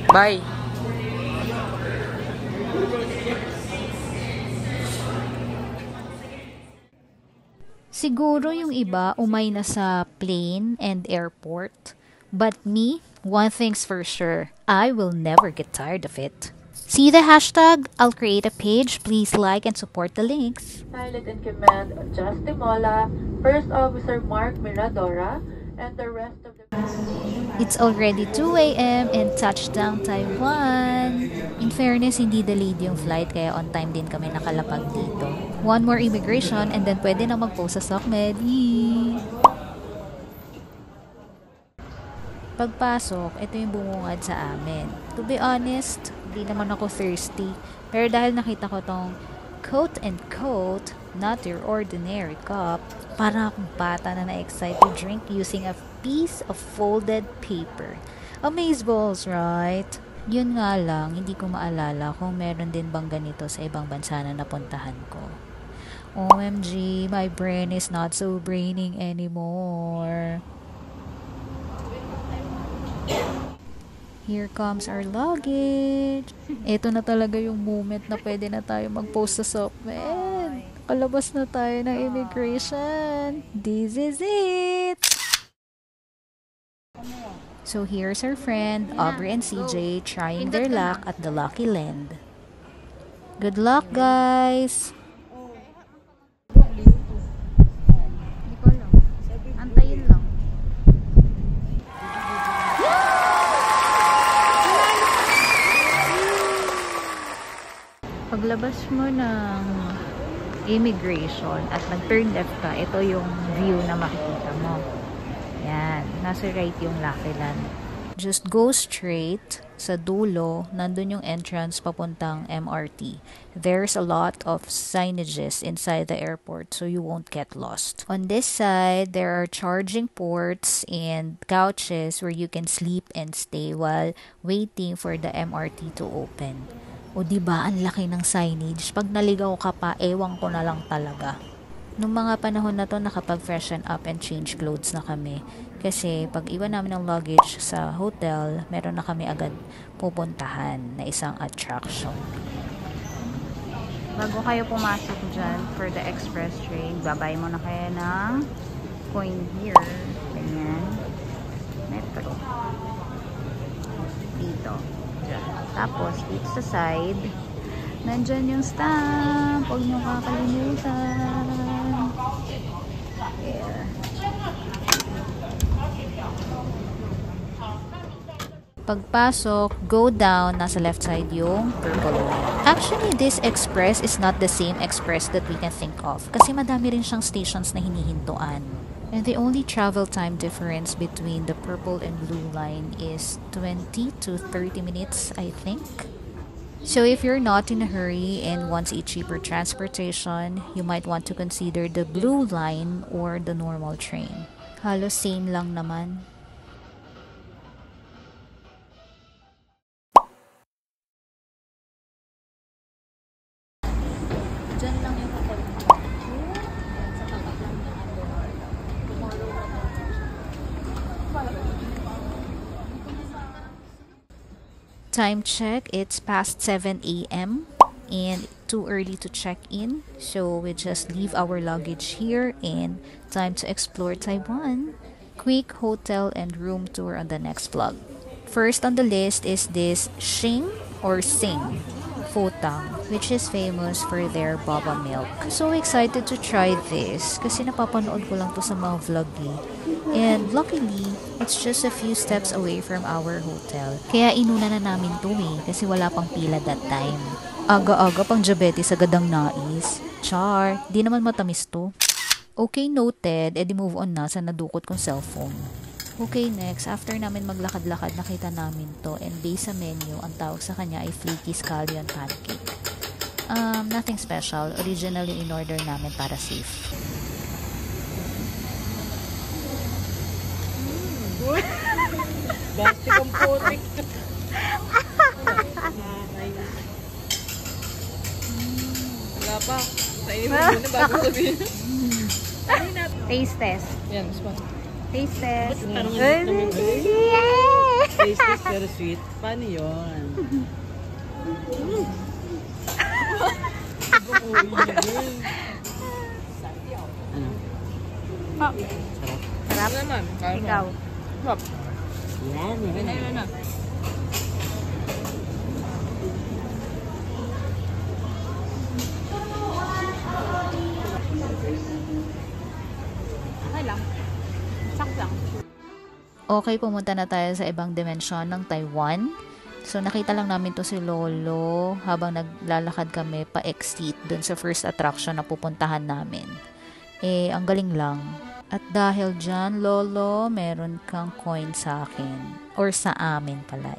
Bye! Siguro yung iba umay na sa plane and airport. But me, one thing's for sure, I will never get tired of it. See the hashtag? I'll create a page. Please like and support the links. Pilot in Command Justin Mola, First Officer Mark Miradora, and the rest of the It's already 2 a.m. and touchdown Taiwan. In fairness, hindi delayed yung flight kaya on time din kami nakalapag dito. One more immigration and then pwede na mag-post sa SOCMED. Pagpasok, ito yung bumungad sa amin. To be honest, hindi naman ako thirsty. Pero dahil nakita ko tong quote and quote, not your ordinary cup, para akong bata na na-excite to drink using a piece of folded paper. Amazeballs, right? Yun nga lang, hindi ko maalala kung meron din bang ganito sa ibang bansa na napuntahan ko. OMG, my brain is not so braining anymore. Here comes our luggage. Ito na talaga yung moment na pwede na tayo mag-post sa SOCMED. Palabas na tayo ng immigration. This is it! So here's our friend, Aubrey and CJ, trying their luck at the Lucky Land. Good luck, guys! Antayin lang. Paglabas mo ng immigration at nag-turn left ka, ito yung view na makikita mo. Yan, nasa right yung Lucky Land. Just go straight sa dulo, nandun yung entrance papuntang MRT. There's a lot of signages inside the airport so you won't get lost. On this side, there are charging ports and couches where you can sleep and stay while waiting for the MRT to open. O diba, ang laki ng signage. Pag naligaw ka pa, ewan ko na lang talaga. Nung mga panahon na to, nakapag-freshen up and change clothes na kami. Kasi pag iwan namin ng luggage sa hotel, meron na kami agad pupuntahan na isang attraction. Bago kayo pumasok dyan for the express train, babay mo na kayo ng coin here. Ganyan. Metro. Dito. Tapos, dito sa side, nandyan yung stamp. Huwag nyo kakalimutan. There. Pagpasok, go down, nasa left side yung purple line. Actually, this express is not the same express that we can think of. Kasi madami rin siyang stations na hinihintuan. And the only travel time difference between the purple and blue line is 20 to 30 minutes, I think. So if you're not in a hurry and wants a cheaper transportation, you might want to consider the blue line or the normal train. Halos same lang naman. Diyan lang yung hotel. Time check, it's past 7 a.m. and too early to check in, so we just leave our luggage here and time to explore Taiwan. Quick hotel and room tour on the next vlog. First on the list is this Xing or Sing Fotang, which is famous for their boba milk. So excited to try this kasi napapanood ko lang to sa mga vlog eh. And luckily, it's just a few steps away from our hotel. Kaya inuna na namin to eh, kasi wala pang pila that time. Aga-aga pang diabetes agad ang nais. Char, di naman matamis to. Okay, noted. Edi move on na sa nadukot kong cellphone. Okay, next. After namin maglakad-lakad, nakita namin to. And based sa menu, ang tawag sa kanya ay flaky scallion pancake. Nothing special. Original yung in-order namin para safe. Bastik ang putik. Wala pa. Kainin mo muna bago sabihin. Taste test. Yan, spot. Taste test. Parang naman taste is very sweet. Paano yun? Ano? Sarap. Sarap naman. Ikaw. Sarap. Yan. Yan. Okay lang. Sak lang. Okay, pumunta na tayo sa ibang dimensyon ng Taiwan. So, nakita lang namin to si Lolo habang naglalakad kami pa-exit dun sa first attraction na pupuntahan namin. Ang galing lang. At dahil dyan, Lolo, meron kang coin sa akin. Or sa amin pala.